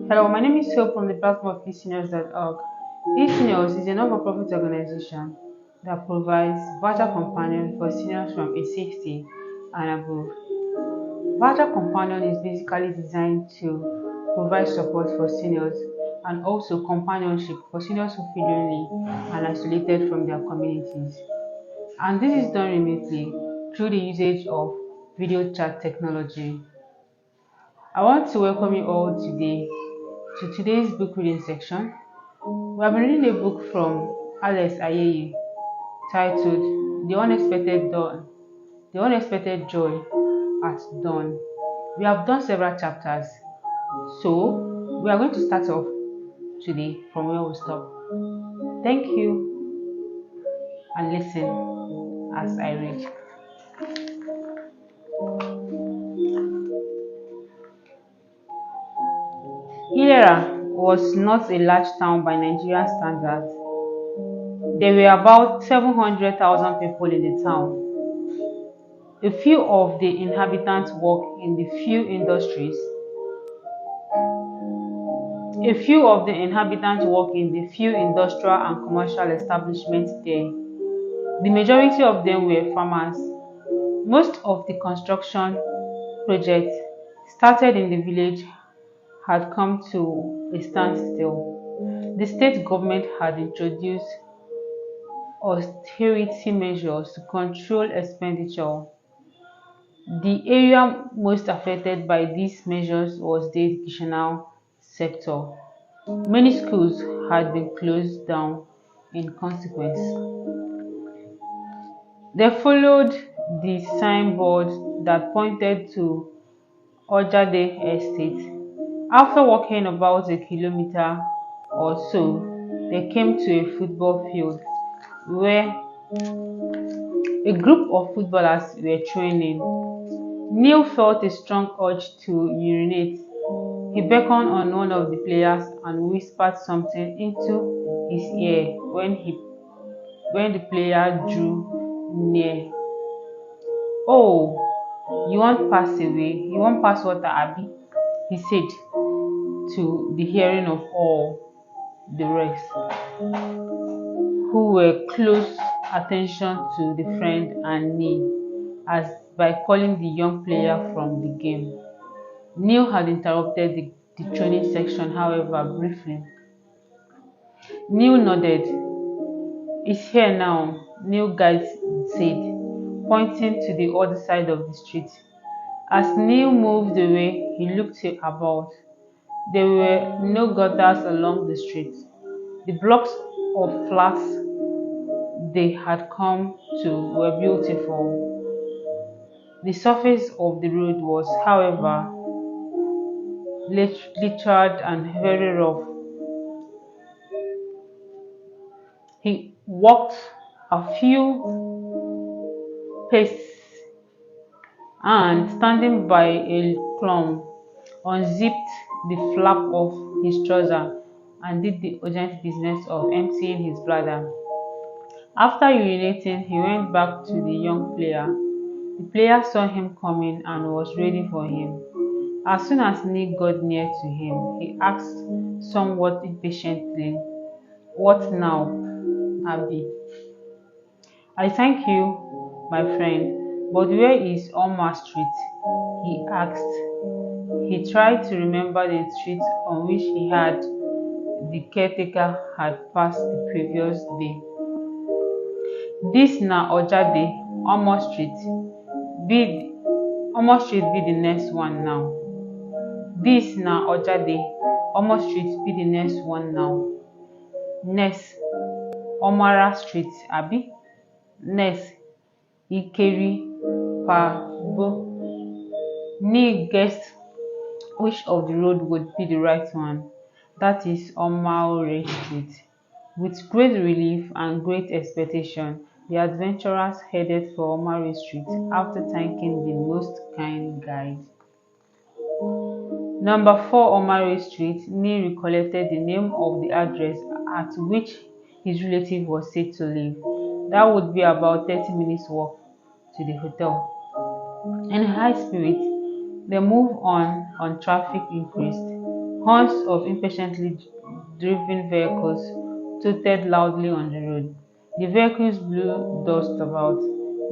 Hello, my name is Hope from the platform of eSeniors.org. eSeniors is a non-profit organization that provides virtual companion for seniors from age 60 and above. Virtual companion is basically designed to provide support for seniors and also companionship for seniors who feel lonely and isolated from their communities. And this is done remotely through the usage of video chat technology. I want to welcome you all today to today's book reading section. We have been reading a book from Alex Ayeye titled The Unexpected Joy at Dawn. We have done several chapters, so we are going to start off today from where we stop. Thank you and listen as I read. Ilera was not a large town by Nigerian standards. There were about 700,000 people in the town. A few of the inhabitants work in the few industries. A few of the inhabitants work in the few industrial and commercial establishments there. The majority of them were farmers. Most of the construction projects started in the village had come to a standstill. The state government had introduced austerity measures to control expenditure. The area most affected by these measures was the educational sector. Many schools had been closed down in consequence. They followed the signboard that pointed to Ojade Estate. After walking about a kilometer or so, they came to a football field where a group of footballers were training. Neil felt a strong urge to urinate. He beckoned on one of the players and whispered something into his ear when the player drew near. "Oh, you won't pass away, you won't pass water, Abby," he said to the hearing of all the rest, who were close attention to the friend and Neil, as by calling the young player from the game. Neil had interrupted the training section, however, briefly. Neil nodded. "It's here now," Neil guide said, pointing to the other side of the street. As Neil moved away, he looked about. There were no gutters along the street. The blocks of flats they had come to were beautiful. The surface of the road was, however, littered and very rough. He walked a few paces and, standing by a clump, unzipped the flap of his trouser and did the urgent business of emptying his bladder. After urinating, he went back to the young player. The player saw him coming and was ready for him. As soon as Nick got near to him, he asked somewhat impatiently, "What now, Abby?" "I thank you, my friend, but where is Omar Street?" he asked. He tried to remember the street on which the caretaker had passed the previous day. "This na Ojade, Omo Street. Be Omo Street be the next one now. This na Ojade, Omo Street be the next one now. Next, Omara Street, Abi. Next, Ikeri Pabo." Neil guessed which of the road would be the right one, that is Omaore Street. With great relief and great expectation, the adventurers headed for Omaore Street after thanking the most kind guide. Number 4 Omaore Street, Neil recollected the name of the address at which his relative was said to live. That would be about 30 minutes walk to the hotel. In high spirits, they moved on traffic increased. Horns of impatiently driven vehicles tooted loudly on the road. The vehicles blew dust about.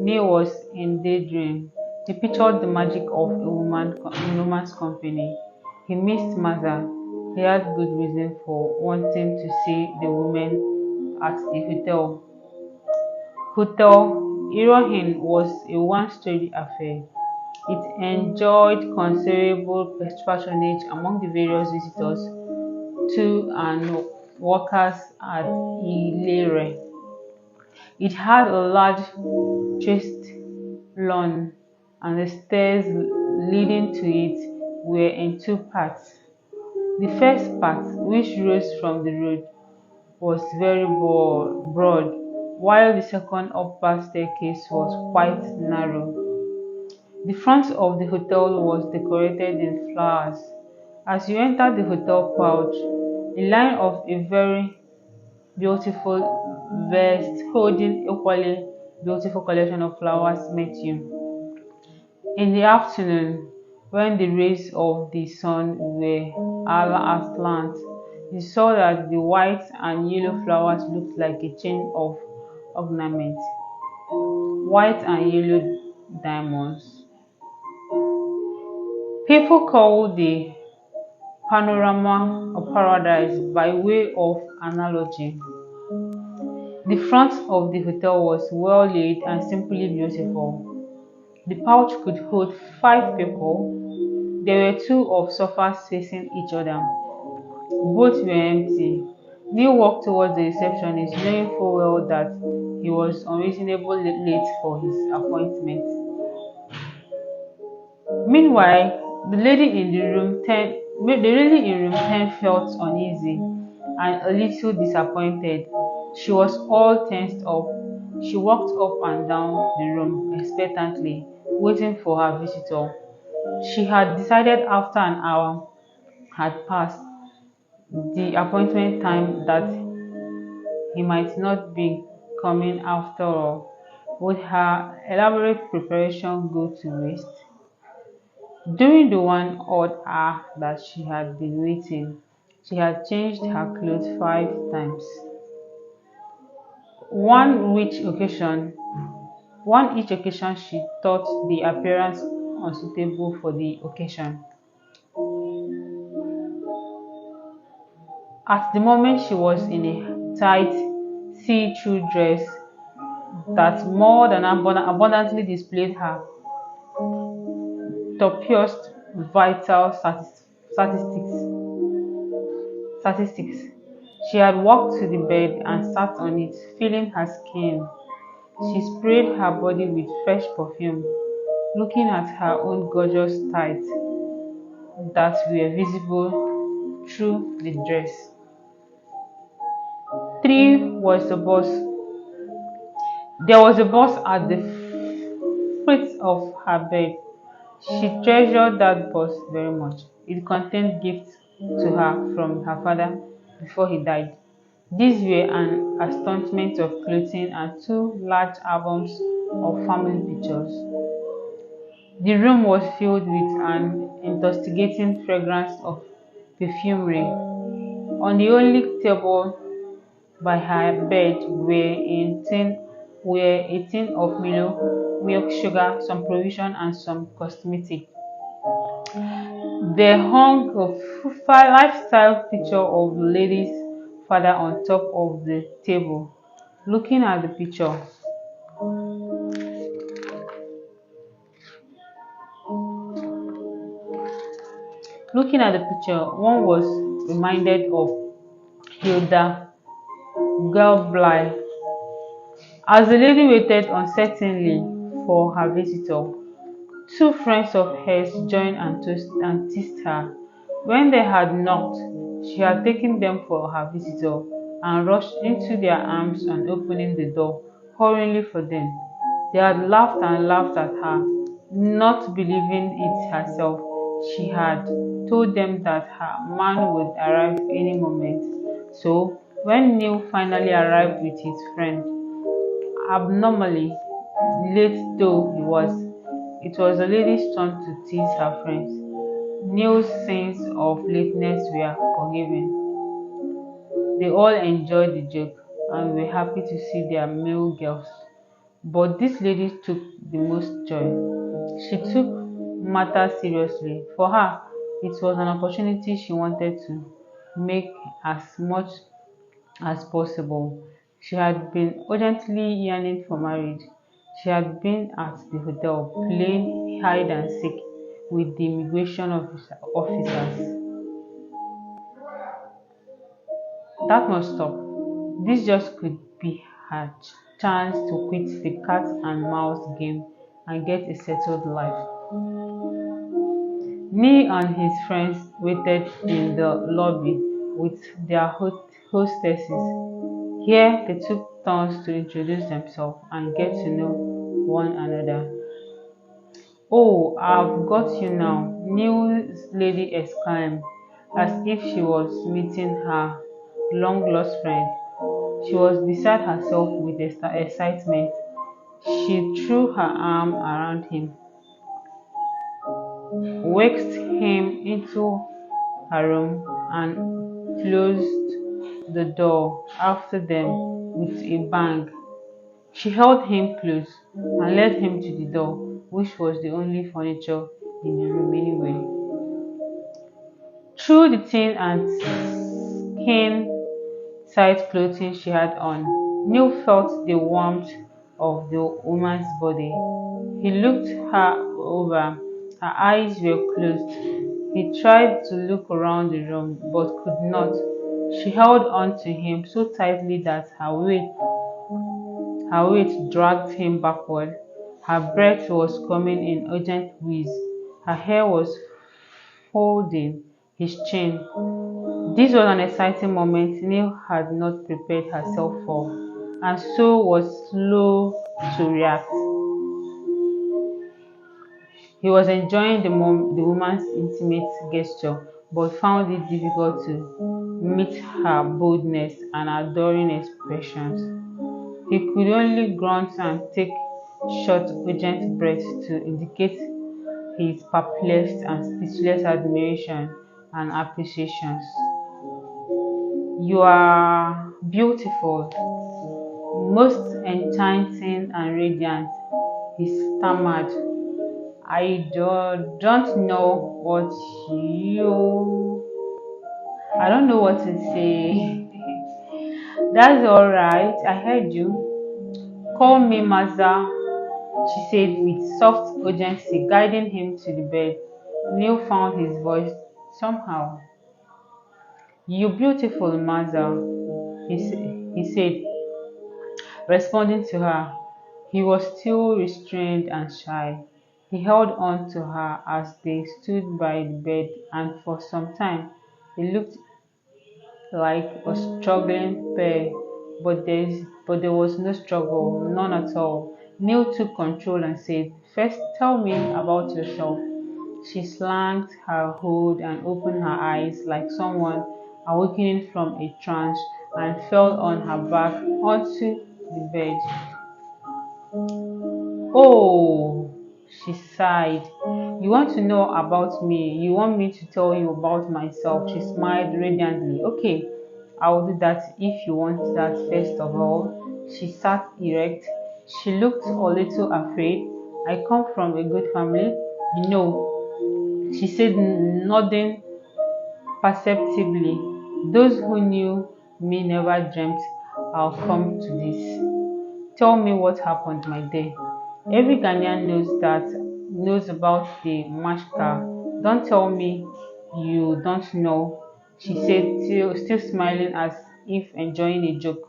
Neil was in daydream. He pictured the magic of woman's company. He missed Martha. He had good reason for wanting to see the women at the Hotel Irohin was a one-story affair. It enjoyed considerable patronage among the various visitors to and workers at Ilere. It had a large terraced lawn, and the stairs leading to it were in two parts. The first part, which rose from the road, was very broad, while the second upper staircase was quite narrow. The front of the hotel was decorated in flowers. As you entered the hotel pouch, a line of a very beautiful vase holding equally beautiful collection of flowers met you. In the afternoon, when the rays of the sun were aslant, you saw that the white and yellow flowers looked like a chain of ornament, white and yellow diamonds. People call the panorama of paradise by way of analogy. The front of the hotel was well laid and simply beautiful. The pouch could hold 5 people. There were two of sofas facing each other. Both were empty. Neil walked towards the receptionist, knowing full well that he was unreasonably late for his appointment. Meanwhile, the lady in room 10 felt uneasy and a little disappointed. She was all tensed up. She walked up and down the room expectantly, waiting for her visitor. She had decided after an hour had passed, the appointment time, that he might not be coming after all. Would her elaborate preparation go to waste? During the 1 odd hour that she had been waiting, she had changed her clothes 5 times. One which occasion, one each occasion she thought the appearance unsuitable for the occasion. At the moment she was in a tight see-through dress that more than abundantly displayed her topmost vital statistics. She had walked to the bed and sat on it, feeling her skin. She sprayed her body with fresh perfume, looking at her own gorgeous tights that were visible through the dress. 3 was the bus. There was a bus at the foot of her bed. She treasured that bus very much. It contained gifts to her from her father before he died. These were an assortment of clothing and 2 large albums of family pictures. The room was filled with an intoxicating fragrance of perfumery. On the only table by her bed were a tin of Milo, milk, sugar, some provision, and some cosmetic. There hung a lifestyle picture of the lady's father on top of the table. Looking at the picture, one was reminded of Hilda Galbly. As the lady waited uncertainly for her visitor, 2 friends of hers joined and teased her. When they had knocked, she had taken them for her visitor and rushed into their arms and opening the door hurriedly for them. They had laughed and laughed at her, not believing it herself. She had told them that her man would arrive any moment. So, when Neil finally arrived with his friend, abnormally late though he was, it was the lady's turn to tease her friends. Neil's sins of lateness were forgiven. They all enjoyed the joke and were happy to see their male girls. But this lady took the most joy. She took matters seriously. For her, it was an opportunity she wanted to make as much as possible. She had been urgently yearning for marriage. She had been at the hotel playing hide and seek with the officers. That must stop. This just could be her chance to quit the cat and mouse game and get a settled life. Neil and his friends waited in the lobby with their hostesses. Here they took turns to introduce themselves and get to know one another. "Oh, I've got you now," Neil's lady exclaimed, as if she was meeting her long lost friend. She was beside herself with excitement. She threw her arm around him, whisked him into her room, and closed the door after them with a bang. She held him close and led him to the door, which was the only furniture in the room anyway. Through the thin and skin tight clothing she had on, Neil felt the warmth of the woman's body. He looked her over. Her eyes were closed. He tried to look around the room but could not. She held on to him so tightly that her weight dragged him backward. Her breath was coming in urgent wheeze. Her hair was folding his chin. This was an exciting moment Neil had not prepared herself for, and so was slow to react. He was enjoying the woman's intimate gesture, but found it difficult to meet her boldness and adoring expressions. He could only grunt and take short, urgent breaths to indicate his perplexed and speechless admiration and appreciation. "You are beautiful, most enchanting and radiant," he stammered. Don't know what you. I don't know what to say." "That's all right. I heard you. Call me Mazda," she said with soft urgency, guiding him to the bed. Neil found his voice somehow. "You beautiful Mazda," he said, responding to her. He was still restrained and shy. He held on to her as they stood by the bed, and for some time they looked like a struggling pair, but there was no struggle, none at all. Neil took control and said, "First, tell me about yourself." She slanked her hood and opened her eyes like someone awakening from a trance, and fell on her back onto the bed. "Oh," she sighed. "You want to know about me? You want me to tell you about myself?" She smiled radiantly. "Okay, I'll do that if you want that first of all." She sat erect. She looked a little afraid. "I come from a good family, you know," she said, nodding perceptibly. "Those who knew me never dreamt I'll come to this. Tell me what happened, my dear. Every Ghanaian knows about the Mashka. Don't tell me you don't know," she said, still smiling as if enjoying a joke.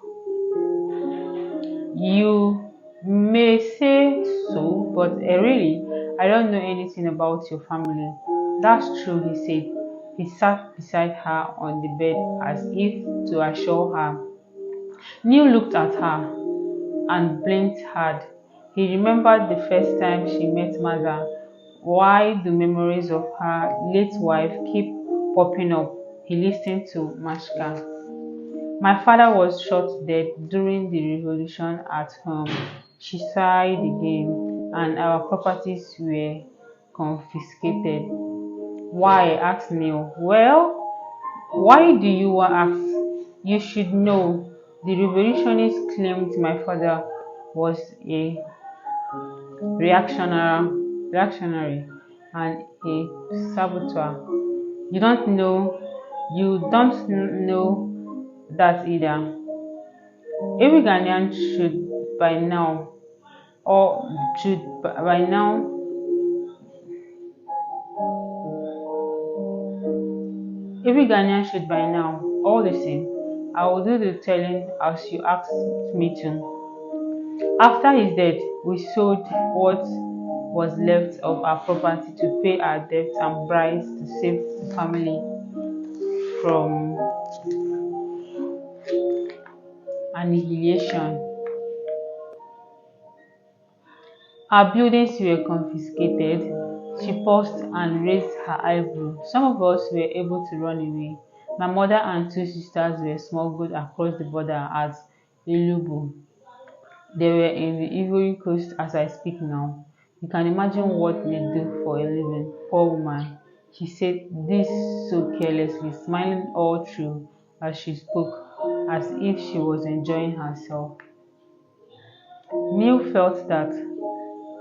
"You may say so, but really, I don't know anything about your family." "That's true," he said. He sat beside her on the bed as if to assure her. Neil looked at her and blinked hard. He remembered the first time she met Mother. Why do memories of her late wife keep popping up? He listened to Mashka. "My father was shot dead during the revolution at home." She sighed again. "And our properties were confiscated." Why? Asked Neil. Well, why do you ask? You should know. The revolutionists claimed my father was a reactionary and a saboteur. You don't know you don't know that either. Every Ghanaian by now or should by now every Ghanaian should by now. All the same, I will do the telling as you asked me to. After his death, we sold what was left of our property to pay our debts and bribes to save the family from annihilation. Our buildings were confiscated. She paused and raised her eyebrow. Some of us were able to run away. My mother and two sisters were smuggled across the border at Elubu. They were in the Ivory Coast as I speak now. You can imagine what they do for a living. Poor woman, she said this so carelessly, smiling all through as she spoke, as if she was enjoying herself. Neil felt that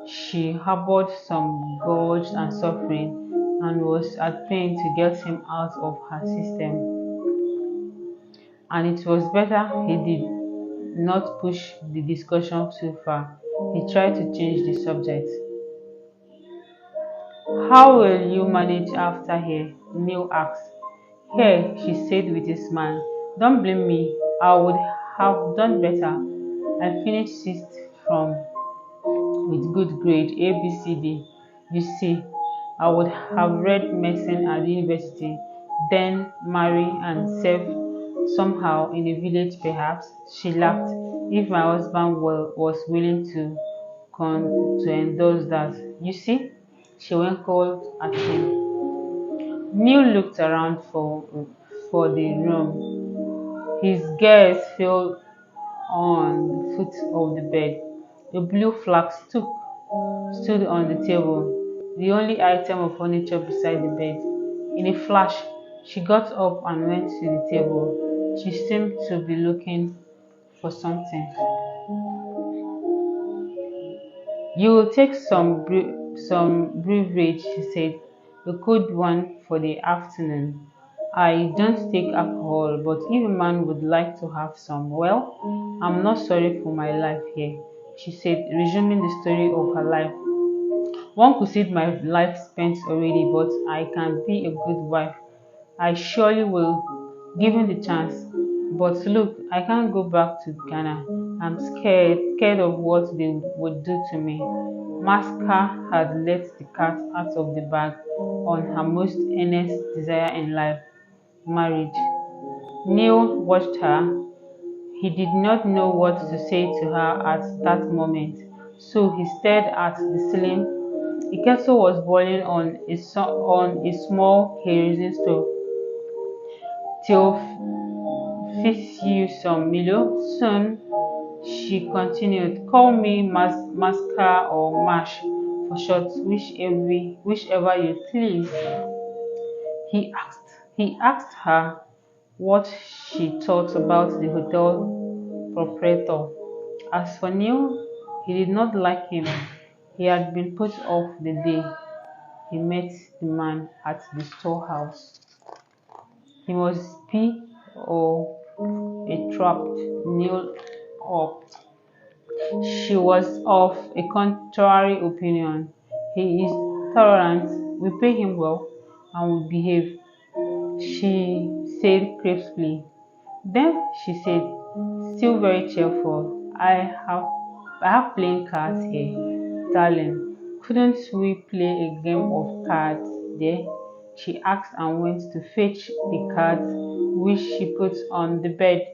she harbored some grudge and suffering and was at pain to get him out of her system. And it was better he did not push the discussion too far. He tried to change the subject. How will you manage after here? Neil asked. Here, she said with a smile. Don't blame me. I would have done better. I finished sixth from with good grade ABCD. You see, I would have read medicine at the university, then marry and serve somehow in the village perhaps. She laughed. If my husband was willing to endorse that. You see, she winkled at him. Neil looked around for the room. His gaze fell on the foot of the bed. A blue flask stood on the table, the only item of furniture beside the bed. In a flash, she got up and went to the table. She seemed to be looking for something. You will take some beverage, she said, a cold one for the afternoon. I don't take alcohol, but if a man would like to have some, well, I'm not sorry for my life here, she said, resuming the story of her life. One could see my life spent already, but I can be a good wife. I surely will, given the chance. But look, I can't go back to Ghana. I'm scared of what they would do to me. Maska had let the cat out of the bag on her most earnest desire in life, marriage. Neil watched her. He did not know what to say to her at that moment, so he stared at the ceiling. A kettle was boiling on a small kerosene stove. Till fix you some Milo. Soon, she continued, call me Maska or Mash for short, whichever you please. He asked her what she thought about the hotel proprietor. As for Neil, he did not like him. He had been put off the day he met the man at the storehouse. He must be or a trapped Neil up. She was of a contrary opinion. He is tolerant, we pay him well, and will behave, she said crisply. Then she said, still very cheerful, I have playing cards here, darling. Couldn't we play a game of cards there? She asked and went to fetch the cards which she put on the bed.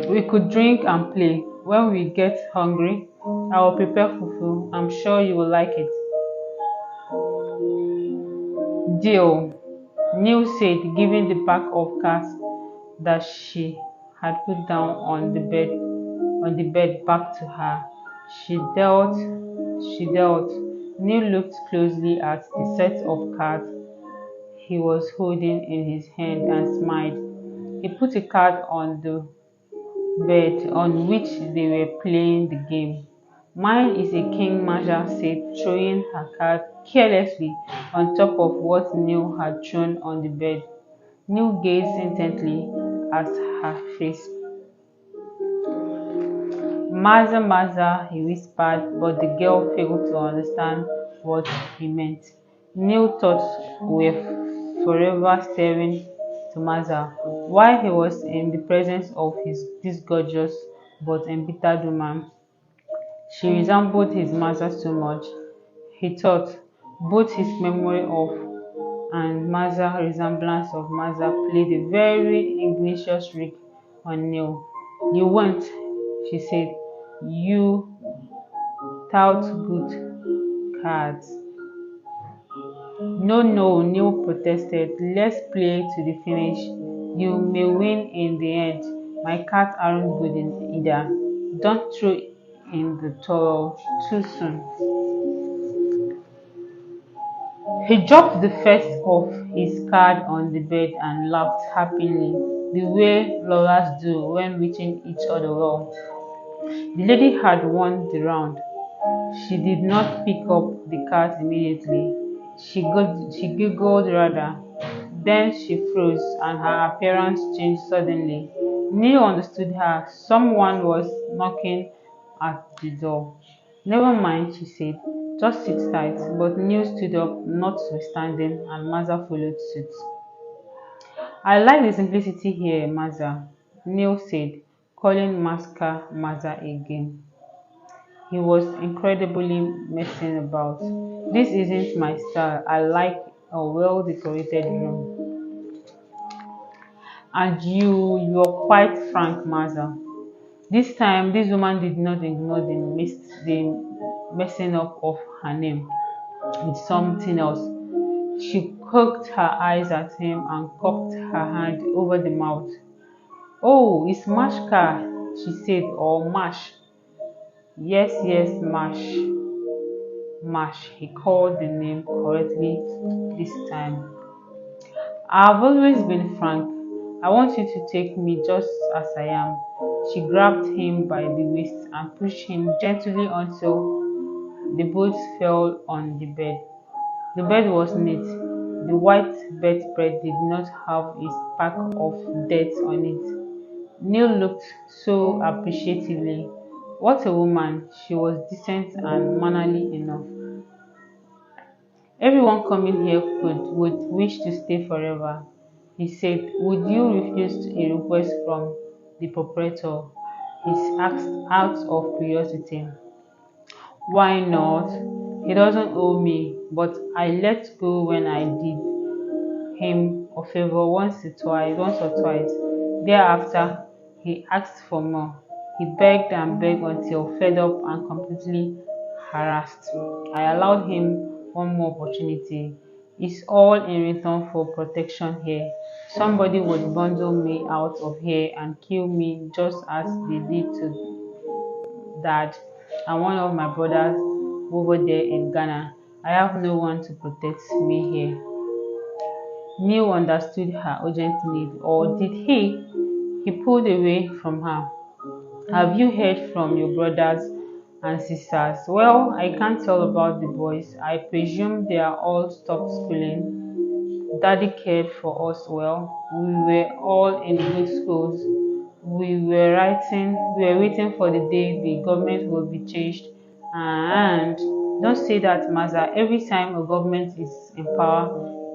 We could drink and play. When we get hungry, I will prepare fufu. I'm sure you will like it. Deal, Neil said, giving the pack of cards that she had put down on the bed back to her. She dealt. Neil looked closely at the set of cards he was holding in his hand and smiled. He put a card on the bed on which they were playing the game. Mine is a king, Marja said, throwing her card carelessly on top of what Neil had thrown on the bed. Neil gazed intently at her face. Maza, Maza, he whispered, but the girl failed to understand what he meant. Neil thought were forever staring to Maza while he was in the presence of this gorgeous but embittered woman. She resembled his mother so much, he thought. Both his memory of and Maza's resemblance of Maza played a very Ignatius trick on Neil. You won't, she said. You tout good cards. No, no, Neil protested. Let's play to the finish. You may win in the end. My cards aren't good in either. Don't throw in the towel too soon. He dropped the first of his card on the bed and laughed happily, the way lovers do when wishing each other well. The lady had won the round. She did not pick up the cards immediately. She giggled rather. Then she froze and her appearance changed suddenly. Neil understood her. Someone was knocking at the door. Never mind, she said. Just sit tight. But Neil stood up, notwithstanding, and Maza followed suit. I like the simplicity here, Maza, Neil said, calling Maska Maza again. He was incredibly messing about. This isn't my style. I like a well-decorated room. And you're quite frank, Maza. This time, this woman did not ignore the messing up of her name with something else. She cocked her eyes at him and cupped her hand over the mouth. Oh, it's Mashka, she said, or Mash. Yes, yes, Mash. Mash. He called the name correctly this time. I've always been frank. I want you to take me just as I am. She grabbed him by the waist and pushed him gently until they both fell on the bed. The bed was neat. The white bedspread did not have a speck of dirt on it. Neil looked so appreciatively. What a woman! She was decent and mannerly enough. Everyone coming here would wish to stay forever, he said. Would you refuse a request from the proprietor? He asked out of curiosity. Why not? He doesn't owe me, but I let go when I did him a favor once or twice. Thereafter, he asked for more. He begged and begged until fed up and completely harassed. I allowed him one more opportunity. It's all in return for protection here. Somebody would bundle me out of here and kill me just as they did to Dad and one of my brothers over there in Ghana. I have no one to protect me here. Neil understood her urgent need, or did he? He pulled away from her. Have you heard from your brothers and sisters? Well, I can't tell about the boys. I presume they are all stopped schooling. Daddy cared for us well. We were all in good schools. We were waiting for the day the government will be changed. And don't say that, Maza. Every time a government is in power,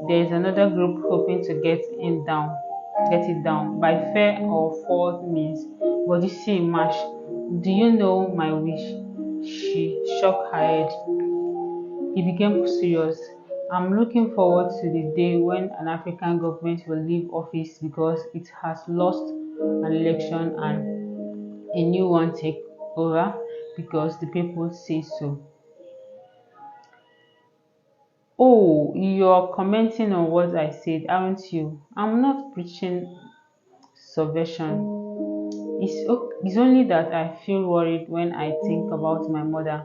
there is another group hoping to get it down by fair or foul means. But you see, Mash, do you know my wish? She shook her head. He became serious. I'm looking forward to the day when an African government will leave office because it has lost an election and a new one take over because the people say so. Oh, you're commenting on what I said, aren't you? I'm not preaching subversion. It's only that I feel worried when I think about my mother.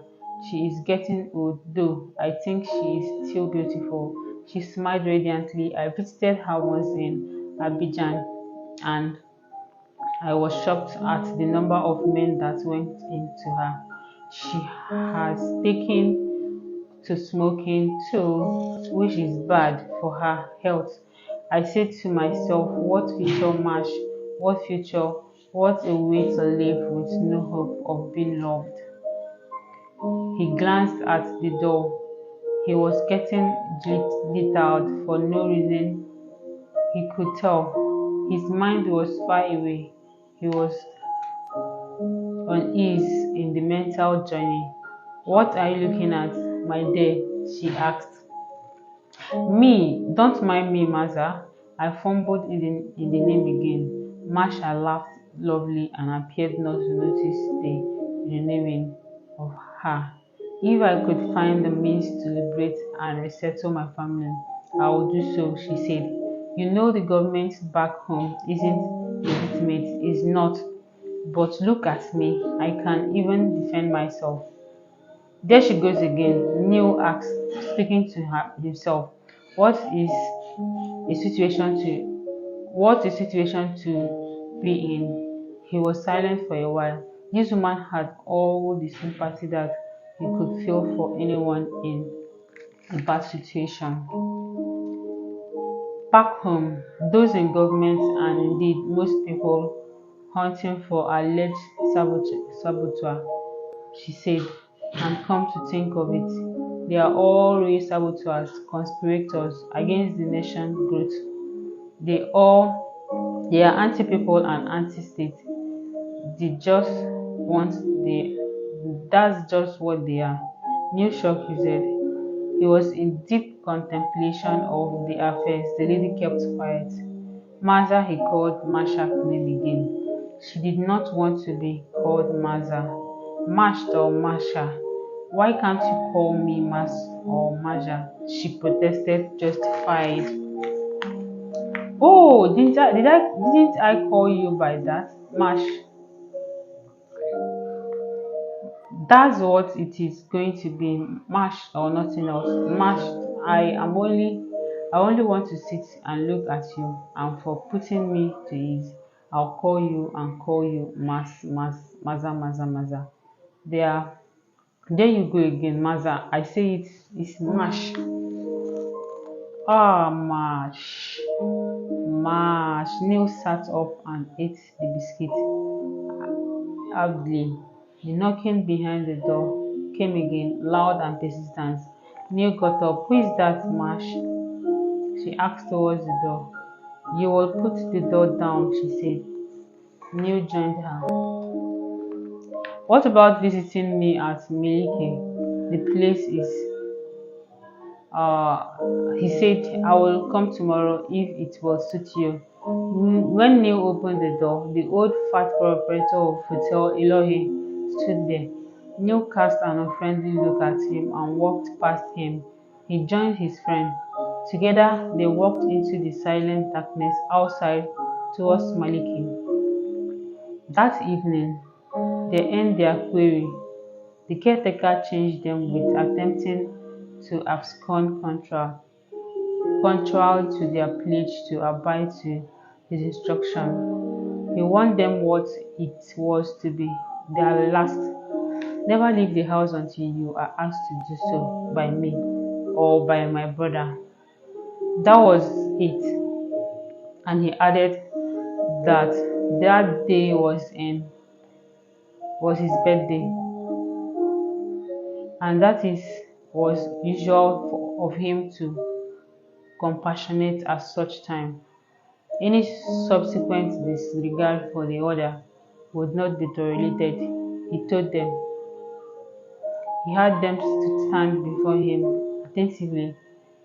She is getting old, though I think she is still beautiful. She smiled radiantly. I visited her once in Abidjan, and I was shocked at the number of men that went into her. She has taken to smoking too, which is bad for her health. I said to myself, what future match, what future, what a way to live with no hope of being loved. He glanced at the door. He was getting jittered for no reason he could tell. His mind was far away. He was on ease in the mental journey. What are you looking at, my dear? She asked. Me, don't mind me, Maza. I fumbled in the name again. Masha laughed loudly and appeared not to notice the renaming of her. If I could find the means to liberate and resettle my family, I would do so, she said. You know the government back home isn't legitimate, is not. But look at me, I can even defend myself. There she goes again, Neil asked, speaking to himself. What is a situation to what a situation to be in? He was silent for a while. This woman had all the sympathy that he could feel for anyone in a bad situation. Back home, those in government and indeed most people hunting for alleged saboteur, she said, and come to think of it, they are all real saboteurs, conspirators against the nation growth. They are anti-people and anti-state. They just want the That's just what they are. New shock, he said. He was in deep contemplation of the affairs. The lady kept quiet. Maza, he called Masha's name again. She did not want to be called Maza. Mashed or Masha. Why can't you call me Mas or Maja? She protested, justified. Oh, didn't I call you by that? Mash. That's what it is going to be. Mash or nothing else. Mashed. I only want to sit and look at you, and for putting me to ease, I'll call you Maza. There there you go again, Maza. I say it's mash. Ah, mash. Mash. Neil sat up and ate the biscuit avidly. The knocking behind the door came again, loud and persistent. Neil got up. Who is that, Mash? She asked towards the door. You will put the door down, she said. Neil joined her. What about visiting me at Milike? The place is he said, I will come tomorrow if it will suit you. When Neil opened the door, the old fat proprietor of Hotel Elohe stood there. Neil cast an unfriendly look at him and walked past him. He joined his friend. Together, they walked into the silent darkness outside towards Maliki. That evening, they ended their query. The caretaker changed them with attempting to abscond contrary to their pledge to abide to his instruction. He warned them what it was to be their last. Never leave the house until you are asked to do so by me or by my brother. That was it. And he added that that day was his birthday, and that is was usual of him to compassionate at such time. Any subsequent disregard for the order would not be tolerated, he told them. He had them stand before him attentively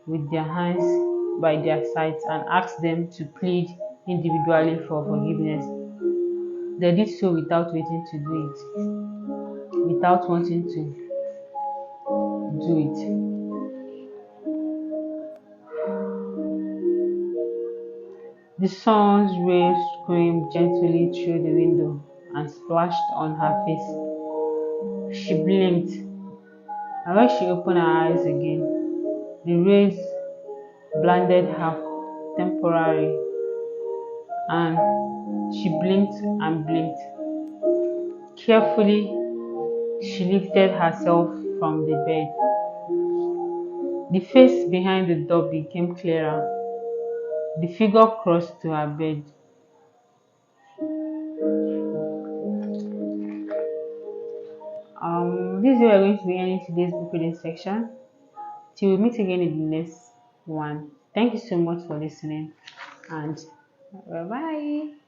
with their hands by their sides and asked them to plead individually for forgiveness. They did so without waiting to do it, without wanting to do it. The sun's rays screamed gently through the window and splashed on her face. She blinked. And when she opened her eyes again, the rays blinded her temporarily, and she blinked and blinked. Carefully, she lifted herself from the bed. The face behind the door became clearer. The figure crossed to her bed. This is where we're going to be ending today's book reading section. Till we meet again in the next one. Thank you so much for listening, and bye bye.